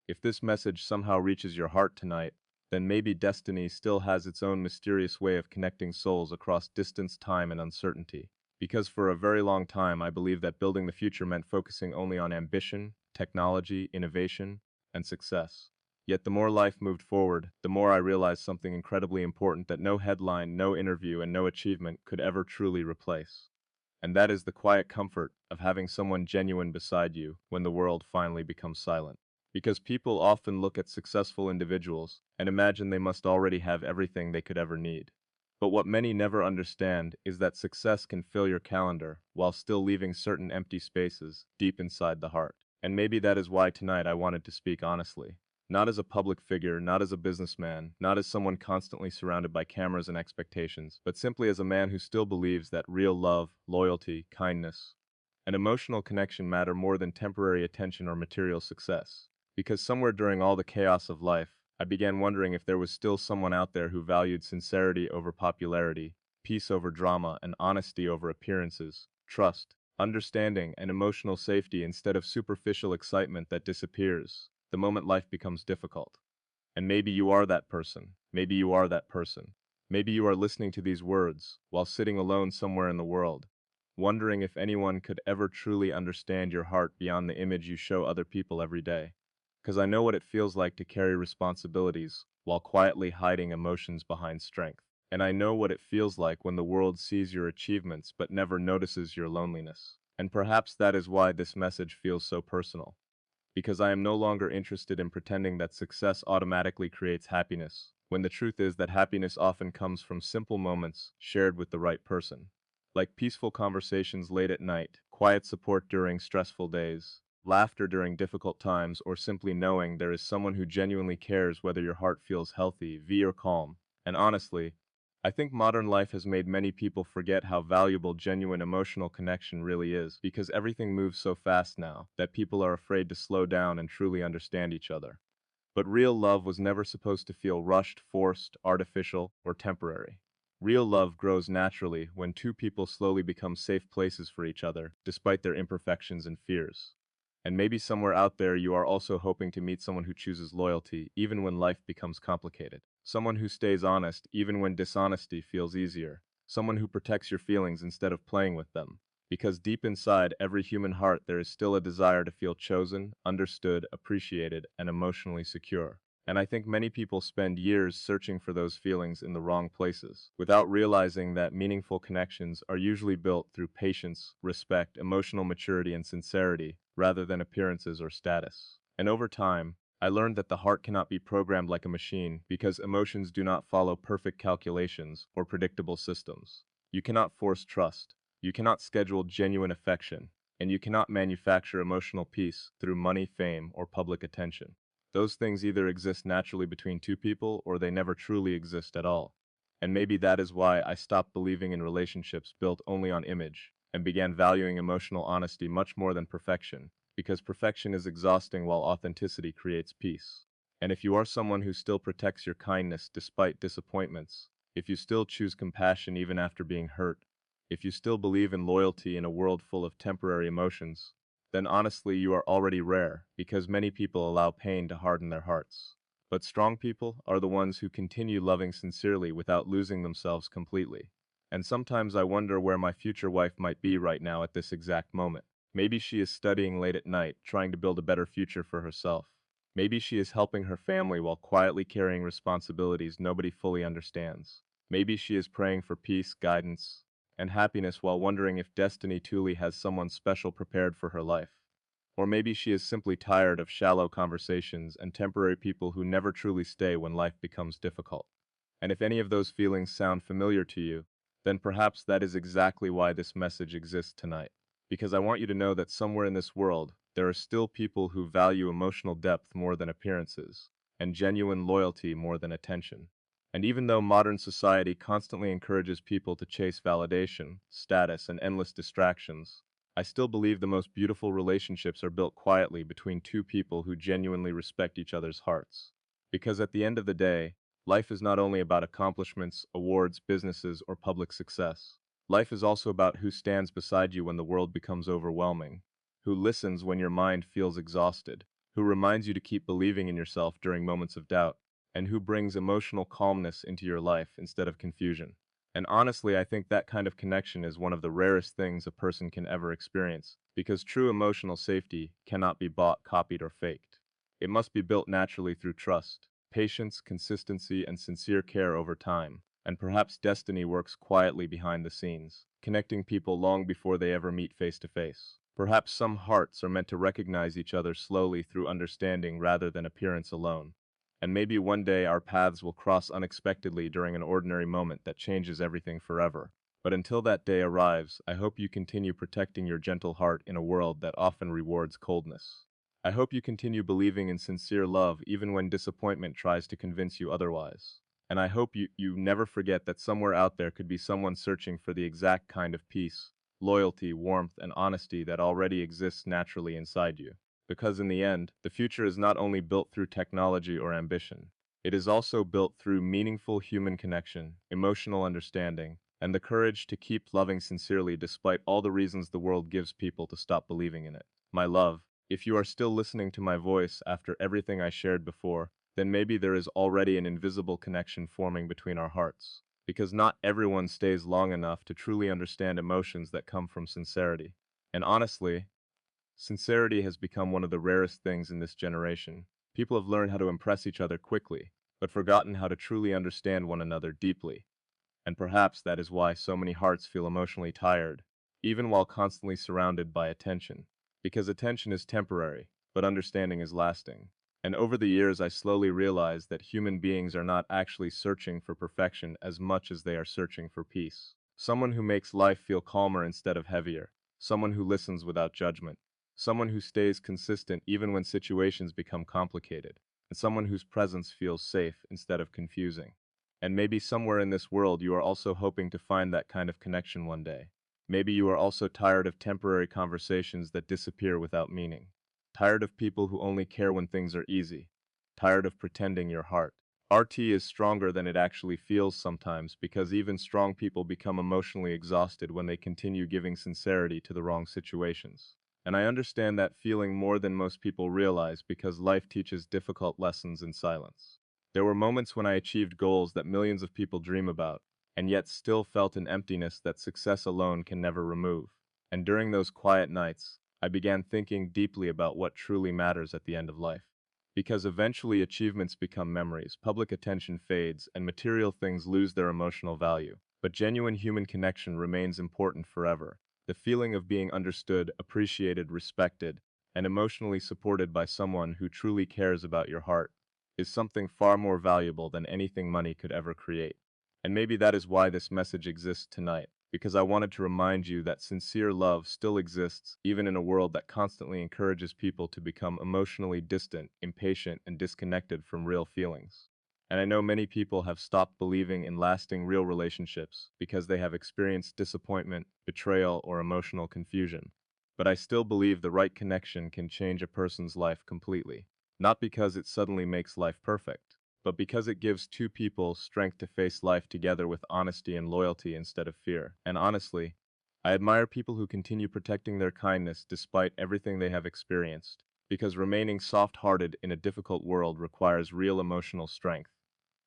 If this message somehow reaches your heart tonight, then maybe destiny still has its own mysterious way of connecting souls across distance, time, and uncertainty. Because for a very long time, I believed that building the future meant focusing only on ambition, technology, innovation, and success. Yet the more life moved forward, the more I realized something incredibly important that no headline, no interview, and no achievement could ever truly replace. And that is the quiet comfort of having someone genuine beside you when the world finally becomes silent. Because people often look at successful individuals and imagine they must already have everything they could ever need. But what many never understand is that success can fill your calendar while still leaving certain empty spaces deep inside the heart. And maybe that is why tonight I wanted to speak honestly. Not as a public figure, not as a businessman, not as someone constantly surrounded by cameras and expectations, but simply as a man who still believes that real love, loyalty, kindness, and emotional connection matter more than temporary attention or material success. Because somewhere during all the chaos of life, I began wondering if there was still someone out there who valued sincerity over popularity, peace over drama, and honesty over appearances, trust, understanding, and emotional safety instead of superficial excitement that disappears the moment life becomes difficult. And maybe you are that person. Maybe you are that person. Maybe you are listening to these words while sitting alone somewhere in the world, wondering if anyone could ever truly understand your heart beyond the image you show other people every day. Because I know what it feels like to carry responsibilities while quietly hiding emotions behind strength. And I know what it feels like when the world sees your achievements but never notices your loneliness. And perhaps that is why this message feels so personal. Because I am no longer interested in pretending that success automatically creates happiness, when the truth is that happiness often comes from simple moments shared with the right person. Like peaceful conversations late at night, quiet support during stressful days, laughter during difficult times, or simply knowing there is someone who genuinely cares whether your heart feels healthy, or calm. And honestly, I think modern life has made many people forget how valuable genuine emotional connection really is, because everything moves so fast now that people are afraid to slow down and truly understand each other. But real love was never supposed to feel rushed, forced, artificial, or temporary. Real love grows naturally when two people slowly become safe places for each other, despite their imperfections and fears. And maybe somewhere out there you are also hoping to meet someone who chooses loyalty even when life becomes complicated. Someone who stays honest even when dishonesty feels easier. Someone who protects your feelings instead of playing with them. Because deep inside every human heart there is still a desire to feel chosen, understood, appreciated, and emotionally secure. And I think many people spend years searching for those feelings in the wrong places, without realizing that meaningful connections are usually built through patience, respect, emotional maturity, and sincerity, rather than appearances or status. And over time, I learned that the heart cannot be programmed like a machine because emotions do not follow perfect calculations or predictable systems. You cannot force trust, you cannot schedule genuine affection, and you cannot manufacture emotional peace through money, fame, or public attention. Those things either exist naturally between two people or they never truly exist at all. And maybe that is why I stopped believing in relationships built only on image and began valuing emotional honesty much more than perfection, because perfection is exhausting while authenticity creates peace. And if you are someone who still protects your kindness despite disappointments, if you still choose compassion even after being hurt, if you still believe in loyalty in a world full of temporary emotions, then honestly you are already rare, because many people allow pain to harden their hearts. But strong people are the ones who continue loving sincerely without losing themselves completely. And sometimes I wonder where my future wife might be right now at this exact moment. Maybe she is studying late at night, trying to build a better future for herself. Maybe she is helping her family while quietly carrying responsibilities nobody fully understands. Maybe she is praying for peace, guidance, and happiness while wondering if destiny truly has someone special prepared for her life. Or maybe she is simply tired of shallow conversations and temporary people who never truly stay when life becomes difficult. And if any of those feelings sound familiar to you, then perhaps that is exactly why this message exists tonight. Because I want you to know that somewhere in this world, there are still people who value emotional depth more than appearances, and genuine loyalty more than attention. And even though modern society constantly encourages people to chase validation, status, and endless distractions, I still believe the most beautiful relationships are built quietly between two people who genuinely respect each other's hearts. Because at the end of the day, life is not only about accomplishments, awards, businesses, or public success. Life is also about who stands beside you when the world becomes overwhelming, who listens when your mind feels exhausted, who reminds you to keep believing in yourself during moments of doubt, and who brings emotional calmness into your life instead of confusion. And honestly, I think that kind of connection is one of the rarest things a person can ever experience, because true emotional safety cannot be bought, copied, or faked. It must be built naturally through trust, patience, consistency, and sincere care over time. And perhaps destiny works quietly behind the scenes, connecting people long before they ever meet face to face. Perhaps some hearts are meant to recognize each other slowly through understanding rather than appearance alone. And maybe one day our paths will cross unexpectedly during an ordinary moment that changes everything forever. But until that day arrives, I hope you continue protecting your gentle heart in a world that often rewards coldness. I hope you continue believing in sincere love even when disappointment tries to convince you otherwise. And I hope you never forget that somewhere out there could be someone searching for the exact kind of peace, loyalty, warmth, and honesty that already exists naturally inside you. Because in the end, the future is not only built through technology or ambition, it is also built through meaningful human connection, emotional understanding, and the courage to keep loving sincerely despite all the reasons the world gives people to stop believing in it. My love, if you are still listening to my voice after everything I shared before, then maybe there is already an invisible connection forming between our hearts. Because not everyone stays long enough to truly understand emotions that come from sincerity. And honestly, sincerity has become one of the rarest things in this generation. People have learned how to impress each other quickly, but forgotten how to truly understand one another deeply. And perhaps that is why so many hearts feel emotionally tired, even while constantly surrounded by attention. Because attention is temporary, but understanding is lasting. And over the years, I slowly realized that human beings are not actually searching for perfection as much as they are searching for peace. Someone who makes life feel calmer instead of heavier. Someone who listens without judgment. Someone who stays consistent even when situations become complicated. And someone whose presence feels safe instead of confusing. And maybe somewhere in this world you are also hoping to find that kind of connection one day. Maybe you are also tired of temporary conversations that disappear without meaning. Tired of people who only care when things are easy. Tired of pretending your heart. RT is stronger than it actually feels sometimes because even strong people become emotionally exhausted when they continue giving sincerity to the wrong situations. And I understand that feeling more than most people realize because life teaches difficult lessons in silence. There were moments when I achieved goals that millions of people dream about, and yet still felt an emptiness that success alone can never remove. And during those quiet nights, I began thinking deeply about what truly matters at the end of life. Because eventually achievements become memories, public attention fades, and material things lose their emotional value. But genuine human connection remains important forever. The feeling of being understood, appreciated, respected, and emotionally supported by someone who truly cares about your heart is something far more valuable than anything money could ever create. And maybe that is why this message exists tonight, because I wanted to remind you that sincere love still exists even in a world that constantly encourages people to become emotionally distant, impatient, and disconnected from real feelings. And I know many people have stopped believing in lasting real relationships because they have experienced disappointment, betrayal, or emotional confusion. But I still believe the right connection can change a person's life completely. Not because it suddenly makes life perfect, but because it gives two people strength to face life together with honesty and loyalty instead of fear. And honestly, I admire people who continue protecting their kindness despite everything they have experienced, because remaining soft-hearted in a difficult world requires real emotional strength.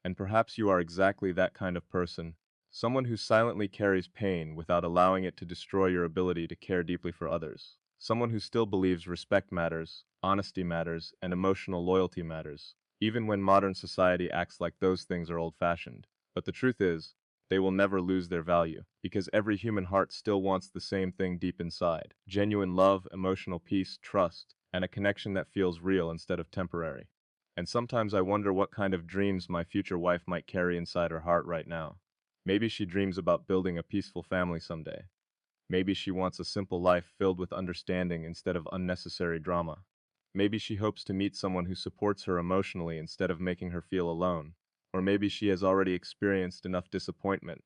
And perhaps you are exactly that kind of person, someone who silently carries pain without allowing it to destroy your ability to care deeply for others. Someone who still believes respect matters, honesty matters, and emotional loyalty matters, even when modern society acts like those things are old-fashioned. But the truth is, they will never lose their value, because every human heart still wants the same thing deep inside: genuine love, emotional peace, trust, and a connection that feels real instead of temporary. And sometimes I wonder what kind of dreams my future wife might carry inside her heart right now. Maybe she dreams about building a peaceful family someday. Maybe she wants a simple life filled with understanding instead of unnecessary drama. Maybe she hopes to meet someone who supports her emotionally instead of making her feel alone. Or maybe she has already experienced enough disappointment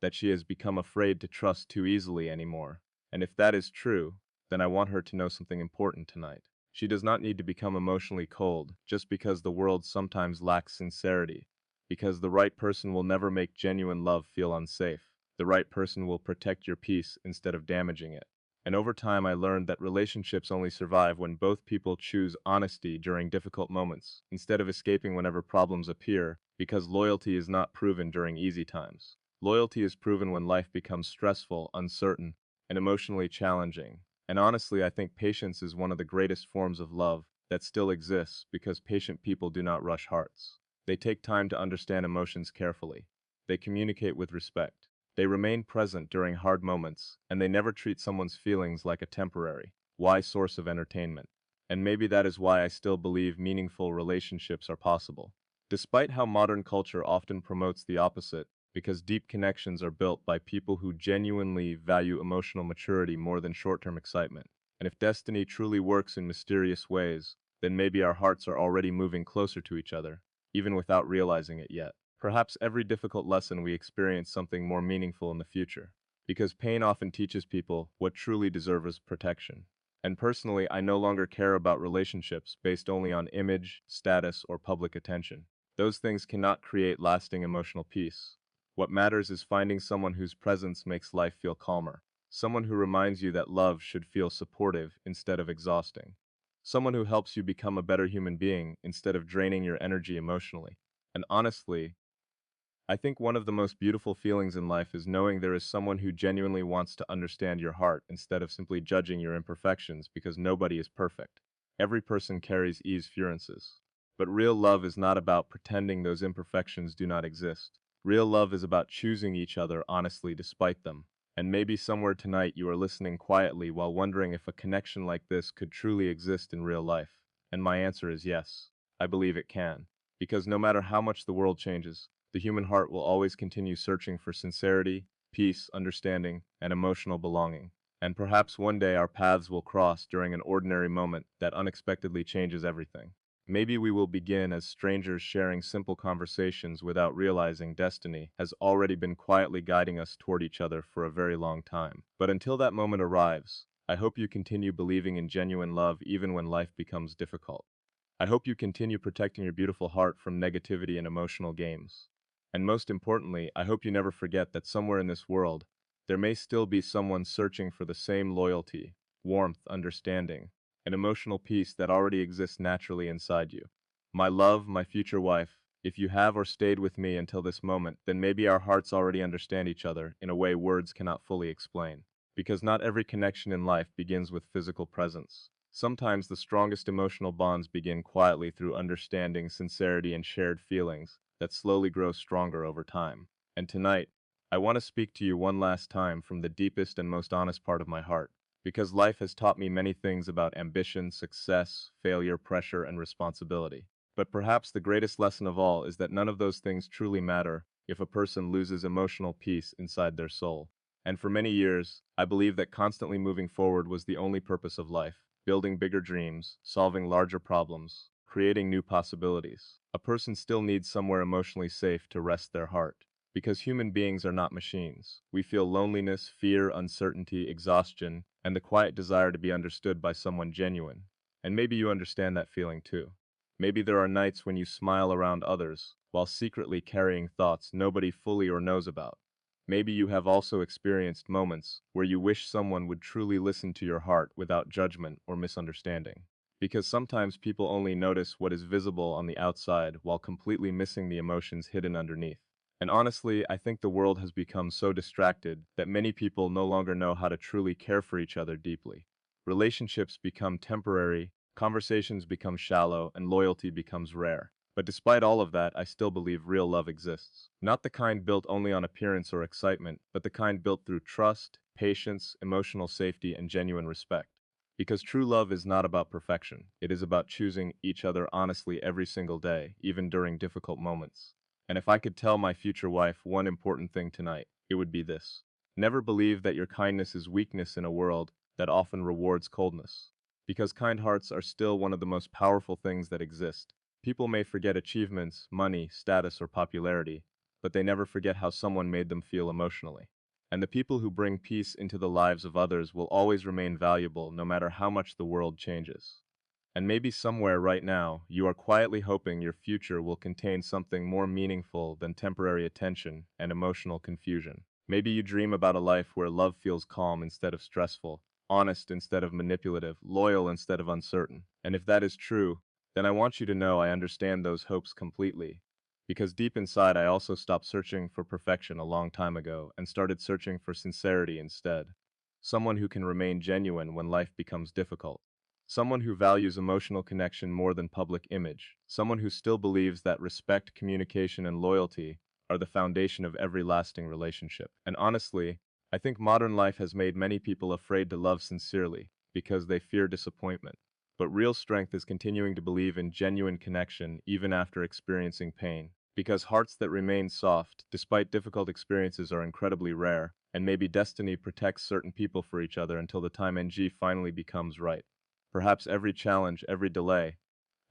that she has become afraid to trust too easily anymore. And if that is true, then I want her to know something important tonight. She does not need to become emotionally cold just because the world sometimes lacks sincerity, because the right person will never make genuine love feel unsafe. The right person will protect your peace instead of damaging it. And over time, I learned that relationships only survive when both people choose honesty during difficult moments, instead of escaping whenever problems appear, because loyalty is not proven during easy times. Loyalty is proven when life becomes stressful, uncertain, and emotionally challenging. And honestly, I think patience is one of the greatest forms of love that still exists because patient people do not rush hearts. They take time to understand emotions carefully. They communicate with respect. They remain present during hard moments, and they never treat someone's feelings like a temporary, why source of entertainment. And maybe that is why I still believe meaningful relationships are possible. Despite how modern culture often promotes the opposite, because deep connections are built by people who genuinely value emotional maturity more than short-term excitement. And if destiny truly works in mysterious ways, then maybe our hearts are already moving closer to each other, even without realizing it yet. Perhaps every difficult lesson we experience something more meaningful in the future, because pain often teaches people what truly deserves protection. And personally, I no longer care about relationships based only on image, status, or public attention. Those things cannot create lasting emotional peace. What matters is finding someone whose presence makes life feel calmer. Someone who reminds you that love should feel supportive instead of exhausting. Someone who helps you become a better human being instead of draining your energy emotionally. And honestly, I think one of the most beautiful feelings in life is knowing there is someone who genuinely wants to understand your heart instead of simply judging your imperfections, because nobody is perfect. Every person carries experiences. But real love is not about pretending those imperfections do not exist. Real love is about choosing each other honestly despite them. And maybe somewhere tonight you are listening quietly while wondering if a connection like this could truly exist in real life. And my answer is yes. I believe it can. Because no matter how much the world changes, the human heart will always continue searching for sincerity, peace, understanding, and emotional belonging. And perhaps one day our paths will cross during an ordinary moment that unexpectedly changes everything. Maybe we will begin as strangers sharing simple conversations without realizing destiny has already been quietly guiding us toward each other for a very long time. But until that moment arrives, I hope you continue believing in genuine love even when life becomes difficult. I hope you continue protecting your beautiful heart from negativity and emotional games. And most importantly, I hope you never forget that somewhere in this world, there may still be someone searching for the same loyalty, warmth, understanding, and emotional peace that already exists naturally inside you. My love, my future wife, if you have or stayed with me until this moment, then maybe our hearts already understand each other in a way words cannot fully explain. Because not every connection in life begins with physical presence. Sometimes the strongest emotional bonds begin quietly through understanding, sincerity, and shared feelings that slowly grow stronger over time. And tonight, I want to speak to you one last time from the deepest and most honest part of my heart, because life has taught me many things about ambition, success, failure, pressure, and responsibility. But perhaps the greatest lesson of all is that none of those things truly matter if a person loses emotional peace inside their soul. And for many years, I believed that constantly moving forward was the only purpose of life, building bigger dreams, solving larger problems, creating new possibilities. A person still needs somewhere emotionally safe to rest their heart. Because human beings are not machines. We feel loneliness, fear, uncertainty, exhaustion, and the quiet desire to be understood by someone genuine. And maybe you understand that feeling too. Maybe there are nights when you smile around others, while secretly carrying thoughts nobody fully or knows about. Maybe you have also experienced moments where you wish someone would truly listen to your heart without judgment or misunderstanding. Because sometimes people only notice what is visible on the outside while completely missing the emotions hidden underneath. And honestly, I think the world has become so distracted that many people no longer know how to truly care for each other deeply. Relationships become temporary, conversations become shallow, and loyalty becomes rare. But despite all of that, I still believe real love exists. Not the kind built only on appearance or excitement, but the kind built through trust, patience, emotional safety, and genuine respect. Because true love is not about perfection. It is about choosing each other honestly every single day, even during difficult moments. And if I could tell my future wife one important thing tonight, it would be this. Never believe that your kindness is weakness in a world that often rewards coldness. Because kind hearts are still one of the most powerful things that exist. People may forget achievements, money, status, or popularity, but they never forget how someone made them feel emotionally. And the people who bring peace into the lives of others will always remain valuable no matter how much the world changes. And maybe somewhere right now, you are quietly hoping your future will contain something more meaningful than temporary attention and emotional confusion. Maybe you dream about a life where love feels calm instead of stressful, honest instead of manipulative, loyal instead of uncertain. And if that is true, then I want you to know I understand those hopes completely. Because deep inside, I also stopped searching for perfection a long time ago and started searching for sincerity instead. Someone who can remain genuine when life becomes difficult. Someone who values emotional connection more than public image. Someone who still believes that respect, communication, and loyalty are the foundation of every lasting relationship. And honestly, I think modern life has made many people afraid to love sincerely because they fear disappointment. But real strength is continuing to believe in genuine connection even after experiencing pain. Because hearts that remain soft, despite difficult experiences, are incredibly rare, and maybe destiny protects certain people for each other until the time finally becomes right. Perhaps every challenge, every delay,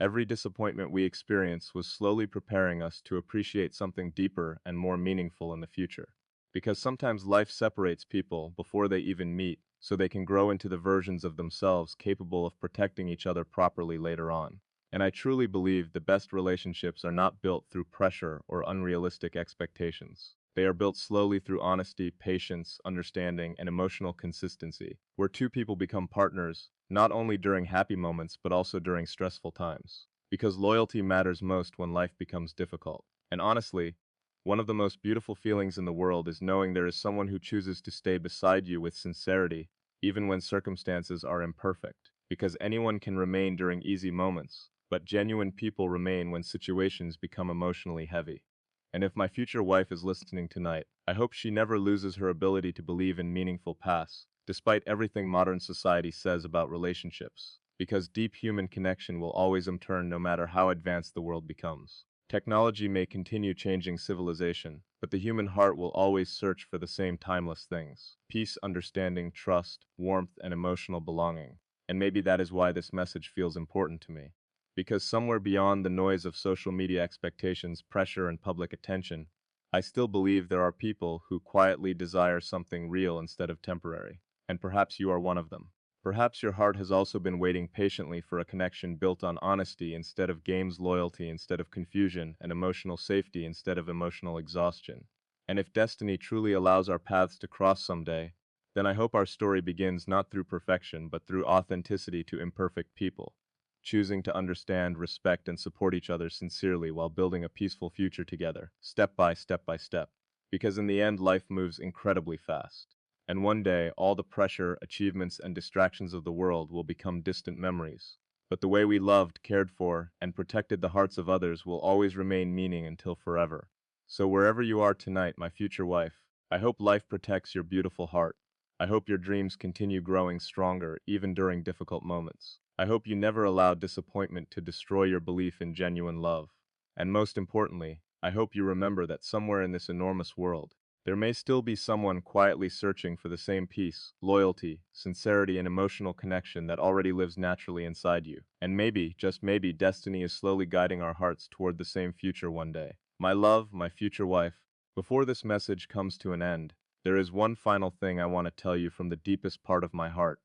every disappointment we experience was slowly preparing us to appreciate something deeper and more meaningful in the future. Because sometimes life separates people before they even meet, so they can grow into the versions of themselves capable of protecting each other properly later on. And I truly believe the best relationships are not built through pressure or unrealistic expectations. They are built slowly through honesty, patience, understanding, and emotional consistency, where two people become partners, not only during happy moments but also during stressful times. Because loyalty matters most when life becomes difficult. And honestly, one of the most beautiful feelings in the world is knowing there is someone who chooses to stay beside you with sincerity, even when circumstances are imperfect. Because anyone can remain during easy moments, but genuine people remain when situations become emotionally heavy. And if my future wife is listening tonight, I hope she never loses her ability to believe in meaningful paths, despite everything modern society says about relationships. Because deep human connection will always return no matter how advanced the world becomes. Technology may continue changing civilization, but the human heart will always search for the same timeless things: peace, understanding, trust, warmth, and emotional belonging. And maybe that is why this message feels important to me. Because somewhere beyond the noise of social media expectations, pressure, and public attention, I still believe there are people who quietly desire something real instead of temporary. And perhaps you are one of them. Perhaps your heart has also been waiting patiently for a connection built on honesty instead of games, loyalty instead of confusion, and emotional safety instead of emotional exhaustion. And if destiny truly allows our paths to cross someday, then I hope our story begins not through perfection but through authenticity to imperfect people, choosing to understand, respect, and support each other sincerely while building a peaceful future together, step by step by step. Because in the end, life moves incredibly fast. And one day, all the pressure, achievements, and distractions of the world will become distant memories. But the way we loved, cared for, and protected the hearts of others will always remain meaning until forever. So wherever you are tonight, my future wife, I hope life protects your beautiful heart. I hope your dreams continue growing stronger even during difficult moments. I hope you never allow disappointment to destroy your belief in genuine love. And most importantly, I hope you remember that somewhere in this enormous world, there may still be someone quietly searching for the same peace, loyalty, sincerity, and emotional connection that already lives naturally inside you. And maybe, just maybe, destiny is slowly guiding our hearts toward the same future one day. My love, my future wife, before this message comes to an end, there is one final thing I want to tell you from the deepest part of my heart.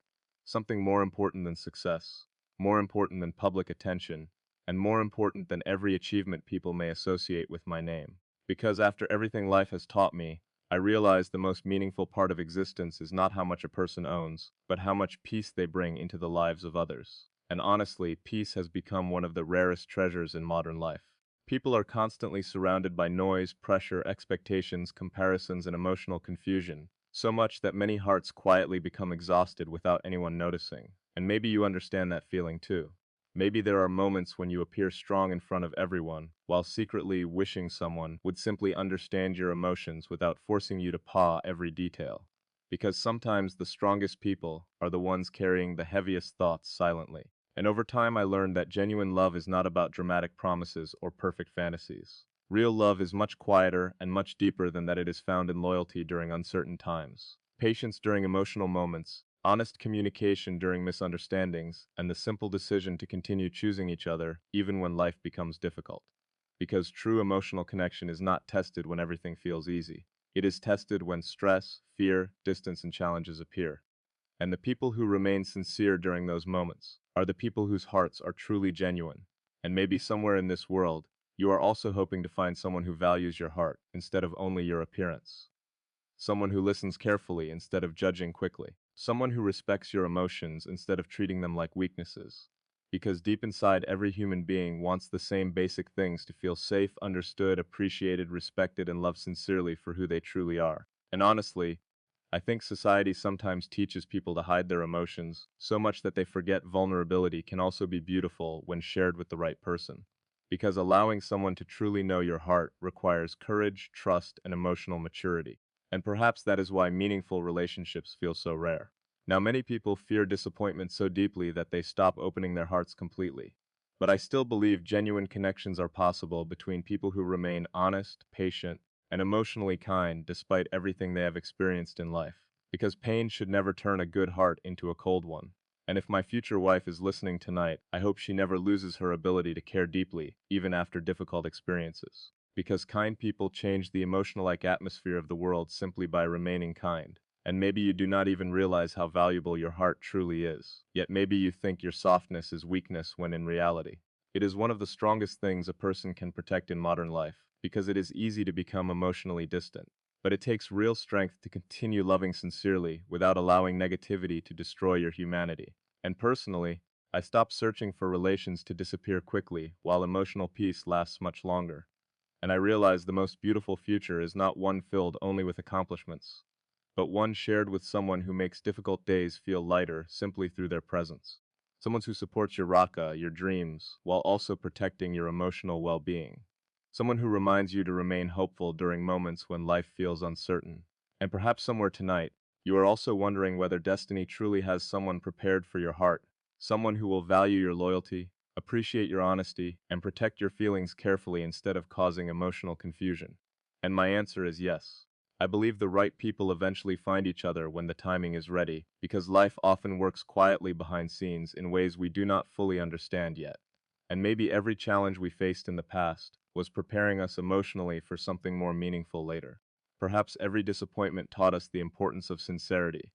Something more important than success, more important than public attention, and more important than every achievement people may associate with my name. Because after everything life has taught me, I realize the most meaningful part of existence is not how much a person owns, but how much peace they bring into the lives of others. And honestly, peace has become one of the rarest treasures in modern life. People are constantly surrounded by noise, pressure, expectations, comparisons, and emotional confusion, so much that many hearts quietly become exhausted without anyone noticing. And maybe you understand that feeling too. Maybe there are moments when you appear strong in front of everyone, while secretly wishing someone would simply understand your emotions without forcing you to paw every detail. Because sometimes the strongest people are the ones carrying the heaviest thoughts silently. And over time I learned that genuine love is not about dramatic promises or perfect fantasies. Real love is much quieter and much deeper than that. It is found in loyalty during uncertain times, patience during emotional moments, honest communication during misunderstandings, and the simple decision to continue choosing each other even when life becomes difficult. Because true emotional connection is not tested when everything feels easy. It is tested when stress, fear, distance, and challenges appear. And the people who remain sincere during those moments are the people whose hearts are truly genuine. And maybe somewhere in this world, you are also hoping to find someone who values your heart instead of only your appearance. Someone who listens carefully instead of judging quickly. Someone who respects your emotions instead of treating them like weaknesses. Because deep inside, every human being wants the same basic things: to feel safe, understood, appreciated, respected, and loved sincerely for who they truly are. And honestly, I think society sometimes teaches people to hide their emotions so much that they forget vulnerability can also be beautiful when shared with the right person. Because allowing someone to truly know your heart requires courage, trust, and emotional maturity. And perhaps that is why meaningful relationships feel so rare. Now, many people fear disappointment so deeply that they stop opening their hearts completely. But I still believe genuine connections are possible between people who remain honest, patient, and emotionally kind despite everything they have experienced in life. Because pain should never turn a good heart into a cold one. And if my future wife is listening tonight, I hope she never loses her ability to care deeply, even after difficult experiences. Because kind people change the emotional-like atmosphere of the world simply by remaining kind. And maybe you do not even realize how valuable your heart truly is. Yet maybe you think your softness is weakness when in reality, it is one of the strongest things a person can protect in modern life, because it is easy to become emotionally distant. But it takes real strength to continue loving sincerely without allowing negativity to destroy your humanity. And personally, I stopped searching for relations to disappear quickly while emotional peace lasts much longer. And I realized the most beautiful future is not one filled only with accomplishments, but one shared with someone who makes difficult days feel lighter simply through their presence. Someone who supports your raka, your dreams, while also protecting your emotional well-being. Someone who reminds you to remain hopeful during moments when life feels uncertain. And perhaps somewhere tonight, you are also wondering whether destiny truly has someone prepared for your heart, someone who will value your loyalty, appreciate your honesty, and protect your feelings carefully instead of causing emotional confusion. And my answer is yes. I believe the right people eventually find each other when the timing is ready, because life often works quietly behind scenes in ways we do not fully understand yet. And maybe every challenge we faced in the past was preparing us emotionally for something more meaningful later. Perhaps every disappointment taught us the importance of sincerity.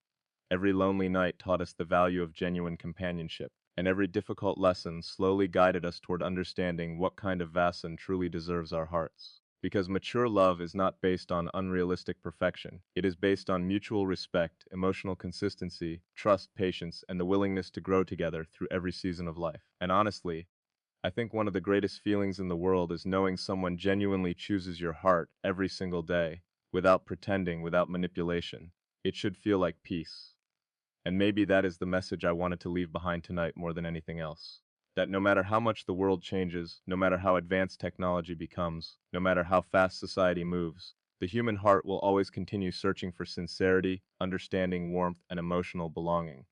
Every lonely night taught us the value of genuine companionship, and every difficult lesson slowly guided us toward understanding what kind of Vasan truly deserves our hearts. Because mature love is not based on unrealistic perfection. It is based on mutual respect, emotional consistency, trust, patience, and the willingness to grow together through every season of life. And honestly, I think one of the greatest feelings in the world is knowing someone genuinely chooses your heart every single day, without pretending, without manipulation. It should feel like peace. And maybe that is the message I wanted to leave behind tonight more than anything else. That no matter how much the world changes, no matter how advanced technology becomes, no matter how fast society moves, the human heart will always continue searching for sincerity, understanding, warmth, and emotional belonging.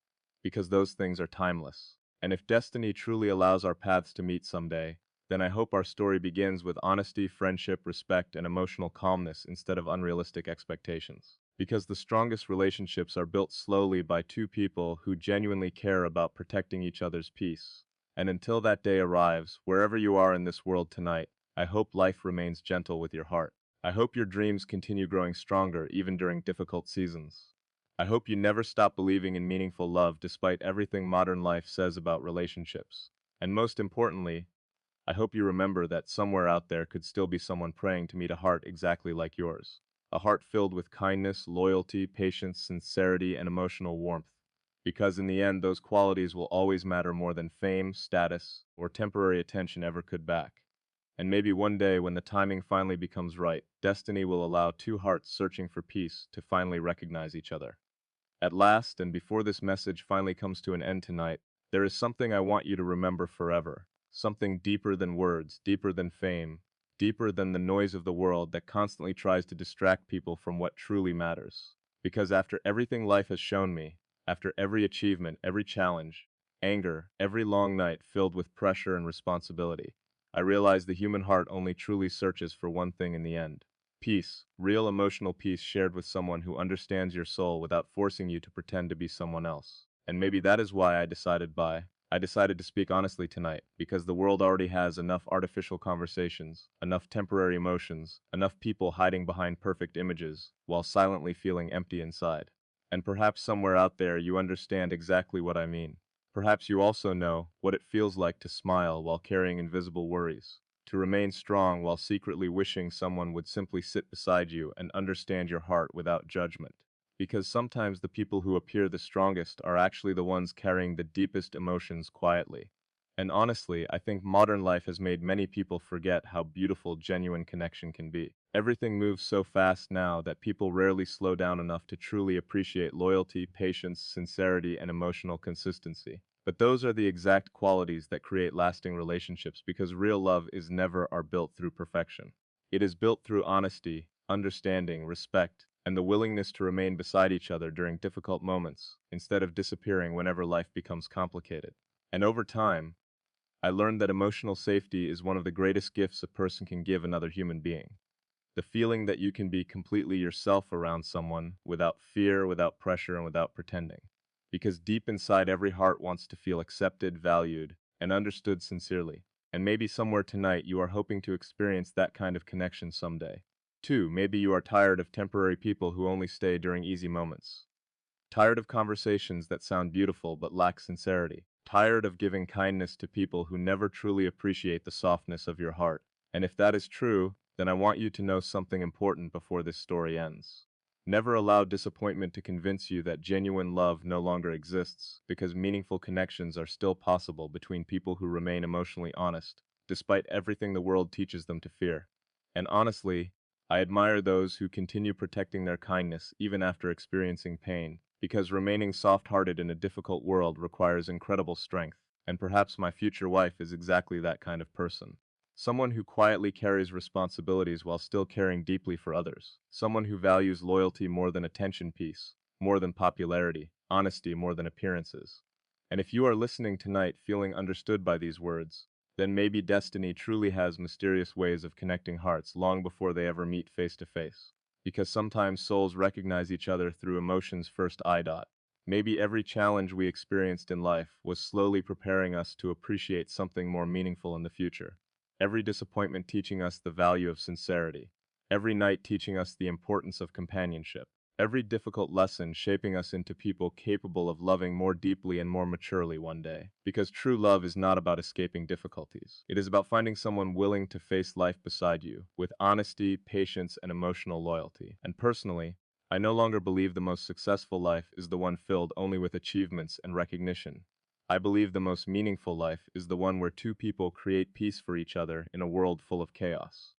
Because those things are timeless. And if destiny truly allows our paths to meet someday, then I hope our story begins with honesty, friendship, respect, and emotional calmness instead of unrealistic expectations. Because the strongest relationships are built slowly by two people who genuinely care about protecting each other's peace. And until that day arrives, wherever you are in this world tonight, I hope life remains gentle with your heart. I hope your dreams continue growing stronger even during difficult seasons. I hope you never stop believing in meaningful love despite everything modern life says about relationships. And most importantly, I hope you remember that somewhere out there could still be someone praying to meet a heart exactly like yours. A heart filled with kindness, loyalty, patience, sincerity, and emotional warmth. Because in the end, those qualities will always matter more than fame, status, or temporary attention ever could back. And maybe one day, when the timing finally becomes right, destiny will allow two hearts searching for peace to finally recognize each other. At last, and before this message finally comes to an end tonight, there is something I want you to remember forever. Something deeper than words, deeper than fame, deeper than the noise of the world that constantly tries to distract people from what truly matters. Because after everything life has shown me, after every achievement, every challenge, anger, every long night filled with pressure and responsibility, I realize the human heart only truly searches for one thing in the end: peace, real emotional peace shared with someone who understands your soul without forcing you to pretend to be someone else. And maybe that is why I decided to speak honestly tonight, because the world already has enough artificial conversations, enough temporary emotions, enough people hiding behind perfect images, while silently feeling empty inside. And perhaps somewhere out there you understand exactly what I mean. Perhaps you also know what it feels like to smile while carrying invisible worries, to remain strong while secretly wishing someone would simply sit beside you and understand your heart without judgment. because sometimes the people who appear the strongest are actually the ones carrying the deepest emotions quietly. And honestly, I think modern life has made many people forget how beautiful genuine connection can be. Everything moves so fast now that people rarely slow down enough to truly appreciate loyalty, patience, sincerity, and emotional consistency. But those are the exact qualities that create lasting relationships because real love is never are built through perfection. It is built through honesty, understanding, respect, and the willingness to remain beside each other during difficult moments, instead of disappearing whenever life becomes complicated. And over time, I learned that emotional safety is one of the greatest gifts a person can give another human being. The feeling that you can be completely yourself around someone without fear, without pressure, and without pretending. Because deep inside, every heart wants to feel accepted, valued, and understood sincerely. And maybe somewhere tonight you are hoping to experience that kind of connection someday. 2. Maybe you are tired of temporary people who only stay during easy moments. Tired of conversations that sound beautiful but lack sincerity. Tired of giving kindness to people who never truly appreciate the softness of your heart. And if that is true, then I want you to know something important before this story ends. Never allow disappointment to convince you that genuine love no longer exists, because meaningful connections are still possible between people who remain emotionally honest, despite everything the world teaches them to fear. And honestly, I admire those who continue protecting their kindness even after experiencing pain, because remaining soft-hearted in a difficult world requires incredible strength, and perhaps my future wife is exactly that kind of person. Someone who quietly carries responsibilities while still caring deeply for others. Someone who values loyalty more than attention piece, more than popularity, honesty more than appearances. And if you are listening tonight feeling understood by these words, then maybe destiny truly has mysterious ways of connecting hearts long before they ever meet face to face. Because sometimes souls recognize each other through emotion's first eye dot. Maybe every challenge we experienced in life was slowly preparing us to appreciate something more meaningful in the future. Every disappointment teaching us the value of sincerity. Every night teaching us the importance of companionship. Every difficult lesson shaping us into people capable of loving more deeply and more maturely one day. Because true love is not about escaping difficulties. It is about finding someone willing to face life beside you, with honesty, patience, and emotional loyalty. And personally, I no longer believe the most successful life is the one filled only with achievements and recognition. I believe the most meaningful life is the one where two people create peace for each other in a world full of chaos.